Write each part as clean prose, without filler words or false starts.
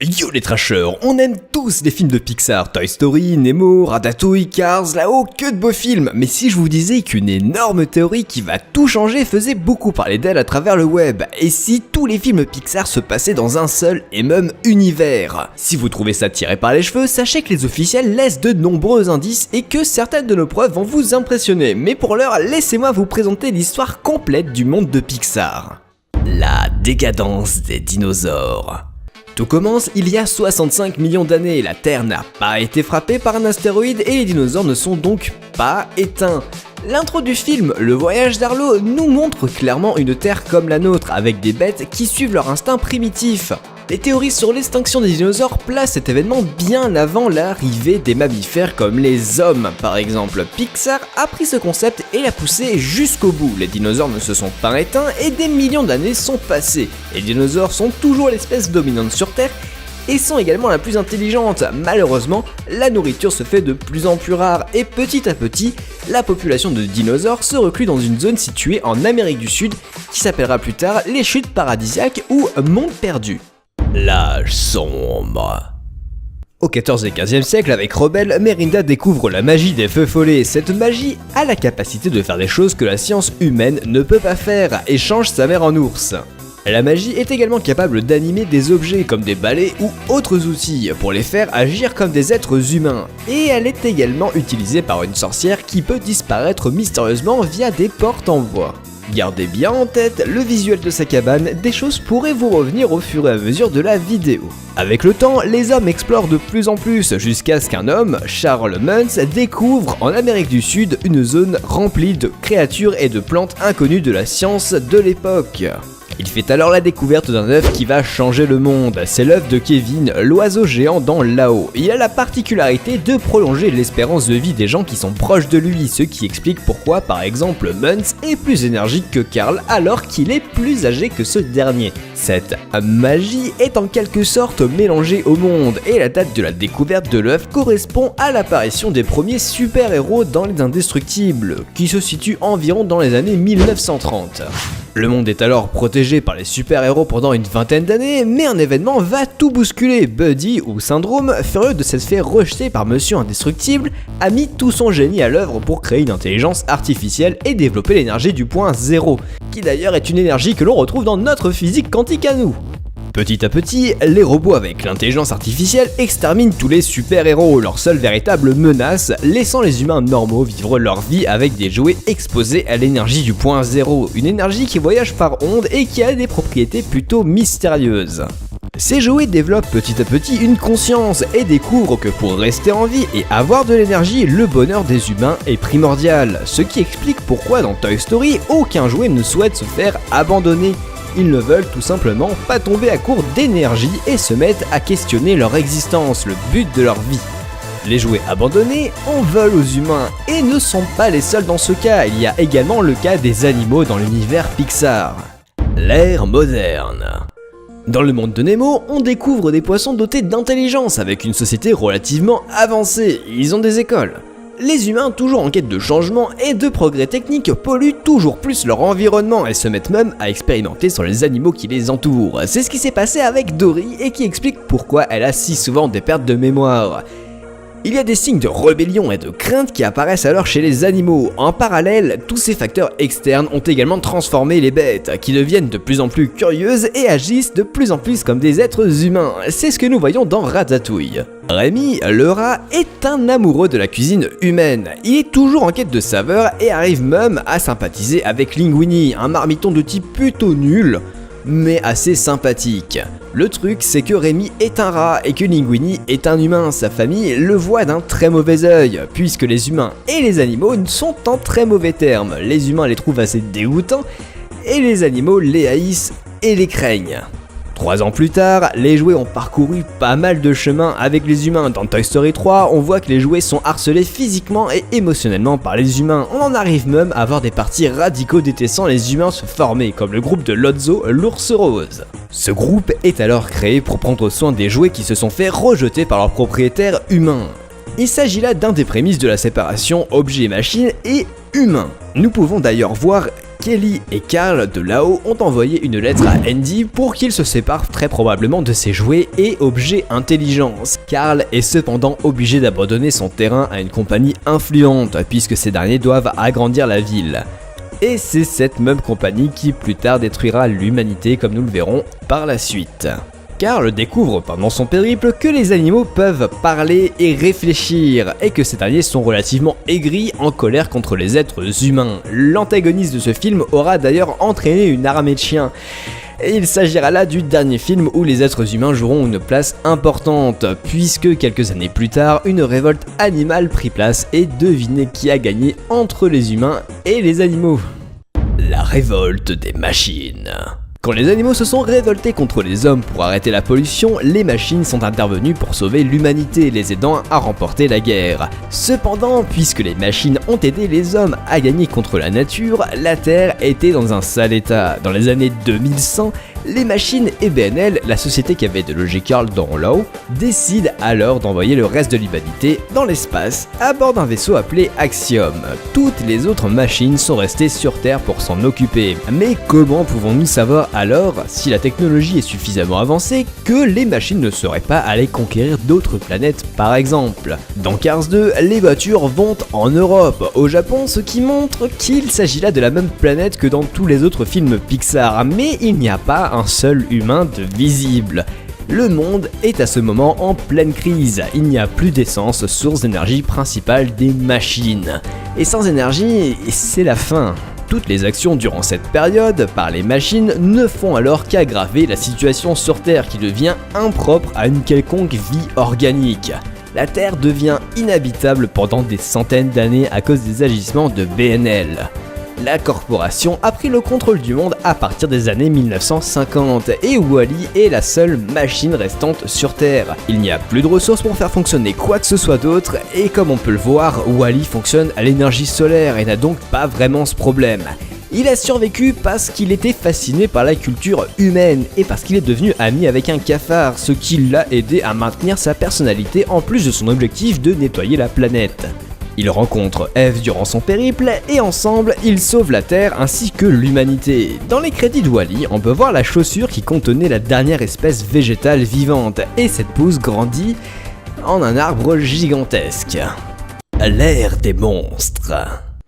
Yo les trashers, on aime tous les films de Pixar, Toy Story, Nemo, Ratatouille, Cars, là-haut, que de beaux films. Mais si je vous disais qu'une énorme théorie qui va tout changer faisait beaucoup parler d'elle à travers le web, et si tous les films Pixar se passaient dans un seul et même univers? Si vous trouvez ça tiré par les cheveux, sachez que les officiels laissent de nombreux indices et que certaines de nos preuves vont vous impressionner. Mais pour l'heure, laissez-moi vous présenter l'histoire complète du monde de Pixar. La décadence des dinosaures. Tout commence il y a 65 millions d'années, la Terre n'a pas été frappée par un astéroïde et les dinosaures ne sont donc pas éteints. L'intro du film, Le Voyage d'Arlo, nous montre clairement une Terre comme la nôtre, avec des bêtes qui suivent leur instinct primitif. Les théories sur l'extinction des dinosaures placent cet événement bien avant l'arrivée des mammifères comme les hommes par exemple. Pixar a pris ce concept et l'a poussé jusqu'au bout. Les dinosaures ne se sont pas éteints et des millions d'années sont passées. Les dinosaures sont toujours l'espèce dominante sur Terre et sont également la plus intelligente. Malheureusement, la nourriture se fait de plus en plus rare et petit à petit, la population de dinosaures se reclue dans une zone située en Amérique du Sud qui s'appellera plus tard les Chutes Paradisiaques ou Monde Perdu. L'âge sombre. Au XIVe et XVe siècle, avec Rebelle, Merinda découvre la magie des feux follets. Cette magie a la capacité de faire des choses que la science humaine ne peut pas faire et change sa mère en ours. La magie est également capable d'animer des objets comme des balais ou autres outils pour les faire agir comme des êtres humains. Et elle est également utilisée par une sorcière qui peut disparaître mystérieusement via des portes en bois. Gardez bien en tête le visuel de sa cabane, des choses pourraient vous revenir au fur et à mesure de la vidéo. Avec le temps, les hommes explorent de plus en plus, jusqu'à ce qu'un homme, Charles Muntz, découvre en Amérique du Sud une zone remplie de créatures et de plantes inconnues de la science de l'époque. Il fait alors la découverte d'un œuf qui va changer le monde, c'est l'œuf de Kevin, l'oiseau géant dans Lao. Il a la particularité de prolonger l'espérance de vie des gens qui sont proches de lui, ce qui explique pourquoi par exemple Muntz est plus énergique que Carl alors qu'il est plus âgé que ce dernier. Cette magie est en quelque sorte mélangée au monde et la date de la découverte de l'œuf correspond à l'apparition des premiers super-héros dans Les Indestructibles, qui se situe environ dans les années 1930. Le monde est alors protégé par les super-héros pendant une vingtaine d'années, mais un événement va tout bousculer. Buddy, ou Syndrome, furieux de s'être fait rejeter par Monsieur Indestructible, a mis tout son génie à l'œuvre pour créer une intelligence artificielle et développer l'énergie du point zéro, qui d'ailleurs est une énergie que l'on retrouve dans notre physique quantique à nous. Petit à petit, les robots avec l'intelligence artificielle exterminent tous les super-héros, leur seule véritable menace, laissant les humains normaux vivre leur vie avec des jouets exposés à l'énergie du point zéro, une énergie qui voyage par ondes et qui a des propriétés plutôt mystérieuses. Ces jouets développent petit à petit une conscience et découvrent que pour rester en vie et avoir de l'énergie, le bonheur des humains est primordial, ce qui explique pourquoi dans Toy Story, aucun jouet ne souhaite se faire abandonner. Ils ne veulent tout simplement pas tomber à court d'énergie et se mettent à questionner leur existence, le but de leur vie. Les jouets abandonnés en veulent aux humains et ne sont pas les seuls dans ce cas, il y a également le cas des animaux dans l'univers Pixar. L'ère moderne. Dans le monde de Nemo, on découvre des poissons dotés d'intelligence avec une société relativement avancée, ils ont des écoles. Les humains, toujours en quête de changement et de progrès techniques, polluent toujours plus leur environnement et se mettent même à expérimenter sur les animaux qui les entourent. C'est ce qui s'est passé avec Dory et qui explique pourquoi elle a si souvent des pertes de mémoire. Il y a des signes de rébellion et de crainte qui apparaissent alors chez les animaux. En parallèle, tous ces facteurs externes ont également transformé les bêtes, qui deviennent de plus en plus curieuses et agissent de plus en plus comme des êtres humains. C'est ce que nous voyons dans Ratatouille. Rémi, le rat, est un amoureux de la cuisine humaine. Il est toujours en quête de saveur et arrive même à sympathiser avec Linguini, un marmiton de type plutôt nul, mais assez sympathique. Le truc, c'est que Rémi est un rat et que Linguini est un humain. Sa famille le voit d'un très mauvais œil, puisque les humains et les animaux sont en très mauvais termes. Les humains les trouvent assez dégoûtants et les animaux les haïssent et les craignent. 3 ans plus tard, les jouets ont parcouru pas mal de chemin avec les humains. Dans Toy Story 3, on voit que les jouets sont harcelés physiquement et émotionnellement par les humains. On en arrive même à voir des partis radicaux détestant les humains se former, comme le groupe de Lotso, l'ours rose. Ce groupe est alors créé pour prendre soin des jouets qui se sont fait rejeter par leurs propriétaires humains. Il s'agit là d'un des prémices de la séparation objet-machine et humain. Nous pouvons d'ailleurs voir Kelly et Carl de là-haut ont envoyé une lettre à Andy pour qu'il se sépare très probablement de ses jouets et objets intelligence. Carl est cependant obligé d'abandonner son terrain à une compagnie influente puisque ces derniers doivent agrandir la ville. Et c'est cette même compagnie qui plus tard détruira l'humanité comme nous le verrons par la suite. Carl découvre pendant son périple que les animaux peuvent parler et réfléchir, et que ces derniers sont relativement aigris, en colère contre les êtres humains. L'antagoniste de ce film aura d'ailleurs entraîné une armée de chiens. Et il s'agira là du dernier film où les êtres humains joueront une place importante, puisque quelques années plus tard, une révolte animale prit place et devinez qui a gagné entre les humains et les animaux. La révolte des machines. Quand les animaux se sont révoltés contre les hommes pour arrêter la pollution, les machines sont intervenues pour sauver l'humanité, les aidant à remporter la guerre. Cependant, puisque les machines ont aidé les hommes à gagner contre la nature, la Terre était dans un sale état. Dans les années 2100, les machines et BNL, la société qui avait délogé Carl dans là-haut, décident alors d'envoyer le reste de l'humanité dans l'espace à bord d'un vaisseau appelé Axiom. Toutes les autres machines sont restées sur Terre pour s'en occuper. Mais comment pouvons-nous savoir alors si la technologie est suffisamment avancée que les machines ne seraient pas allées conquérir d'autres planètes par exemple? Dans Cars 2, les voitures vont en Europe, au Japon, ce qui montre qu'il s'agit là de la même planète que dans tous les autres films Pixar, mais il n'y a pas un seul humain de visible. Le monde est à ce moment en pleine crise, il n'y a plus d'essence, source d'énergie principale des machines. Et sans énergie, c'est la fin. Toutes les actions durant cette période par les machines ne font alors qu'aggraver la situation sur Terre qui devient impropre à une quelconque vie organique. La Terre devient inhabitable pendant des centaines d'années à cause des agissements de BNL. La corporation a pris le contrôle du monde à partir des années 1950 et Wall-E est la seule machine restante sur Terre. Il n'y a plus de ressources pour faire fonctionner quoi que ce soit d'autre et comme on peut le voir, Wall-E fonctionne à l'énergie solaire et n'a donc pas vraiment ce problème. Il a survécu parce qu'il était fasciné par la culture humaine et parce qu'il est devenu ami avec un cafard, ce qui l'a aidé à maintenir sa personnalité en plus de son objectif de nettoyer la planète. Il rencontre Eve durant son périple et ensemble, ils sauvent la Terre ainsi que l'humanité. Dans les crédits de Wall-E, on peut voir la chaussure qui contenait la dernière espèce végétale vivante et cette pousse grandit en un arbre gigantesque. L'ère des monstres.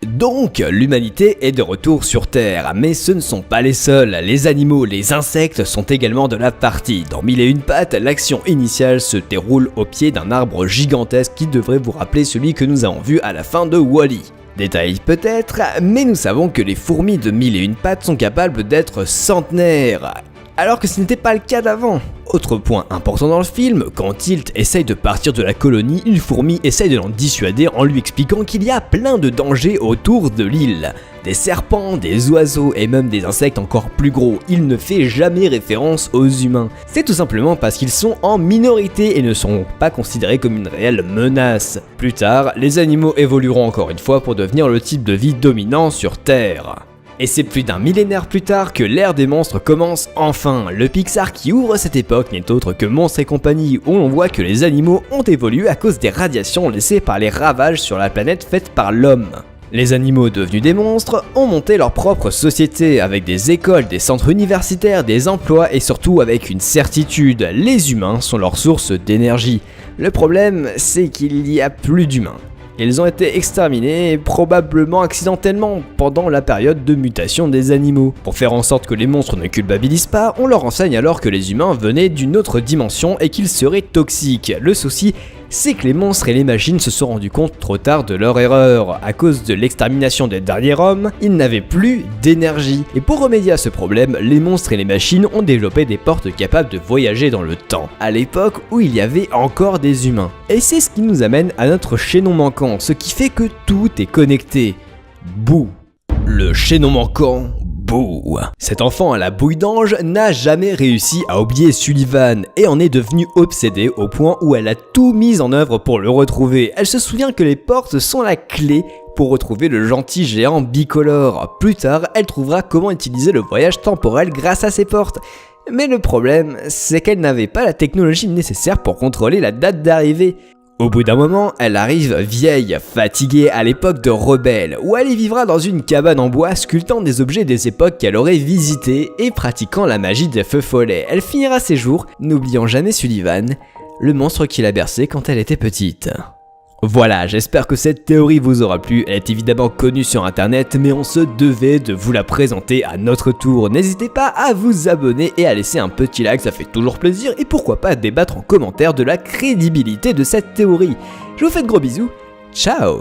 Donc, l'humanité est de retour sur Terre, mais ce ne sont pas les seuls, les animaux, les insectes sont également de la partie. Dans 1001 pattes, l'action initiale se déroule au pied d'un arbre gigantesque qui devrait vous rappeler celui que nous avons vu à la fin de Wall-E. Détail peut-être, mais nous savons que les fourmis de 1001 pattes sont capables d'être centenaires, alors que ce n'était pas le cas d'avant. Autre point important dans le film, quand Tilt essaye de partir de la colonie, une fourmi essaye de l'en dissuader en lui expliquant qu'il y a plein de dangers autour de l'île. Des serpents, des oiseaux et même des insectes encore plus gros. Il ne fait jamais référence aux humains. C'est tout simplement parce qu'ils sont en minorité et ne sont pas considérés comme une réelle menace. Plus tard, les animaux évolueront encore une fois pour devenir le type de vie dominant sur Terre. Et c'est plus d'un millénaire plus tard que l'ère des monstres commence enfin. Le Pixar qui ouvre cette époque n'est autre que Monstres et compagnie, où l'on voit que les animaux ont évolué à cause des radiations laissées par les ravages sur la planète faites par l'homme. Les animaux devenus des monstres ont monté leur propre société, avec des écoles, des centres universitaires, des emplois et surtout avec une certitude, les humains sont leur source d'énergie. Le problème, c'est qu'il n'y a plus d'humains. Ils ont été exterminés, probablement accidentellement, pendant la période de mutation des animaux. Pour faire en sorte que les monstres ne culpabilisent pas, on leur enseigne alors que les humains venaient d'une autre dimension et qu'ils seraient toxiques. Le souci, c'est que les monstres et les machines se sont rendus compte trop tard de leur erreur. À cause de l'extermination des derniers hommes, ils n'avaient plus d'énergie. Et pour remédier à ce problème, les monstres et les machines ont développé des portes capables de voyager dans le temps, à l'époque où il y avait encore des humains. Et c'est ce qui nous amène à notre chaînon manquant, ce qui fait que tout est connecté. Boo. Le chaînon manquant. Boo. Cet enfant à la bouille d'ange n'a jamais réussi à oublier Sullivan et en est devenue obsédée au point où elle a tout mis en œuvre pour le retrouver. Elle se souvient que les portes sont la clé pour retrouver le gentil géant bicolore. Plus tard, elle trouvera comment utiliser le voyage temporel grâce à ces portes. Mais le problème, c'est qu'elle n'avait pas la technologie nécessaire pour contrôler la date d'arrivée. Au bout d'un moment, elle arrive vieille, fatiguée à l'époque de rebelle, où elle y vivra dans une cabane en bois sculptant des objets des époques qu'elle aurait visitées et pratiquant la magie des feux follets. Elle finira ses jours, n'oubliant jamais Sullivan, le monstre qui l'a bercée quand elle était petite. Voilà, j'espère que cette théorie vous aura plu, elle est évidemment connue sur internet, mais on se devait de vous la présenter à notre tour. N'hésitez pas à vous abonner et à laisser un petit like, ça fait toujours plaisir, et pourquoi pas débattre en commentaire de la crédibilité de cette théorie. Je vous fais de gros bisous, ciao!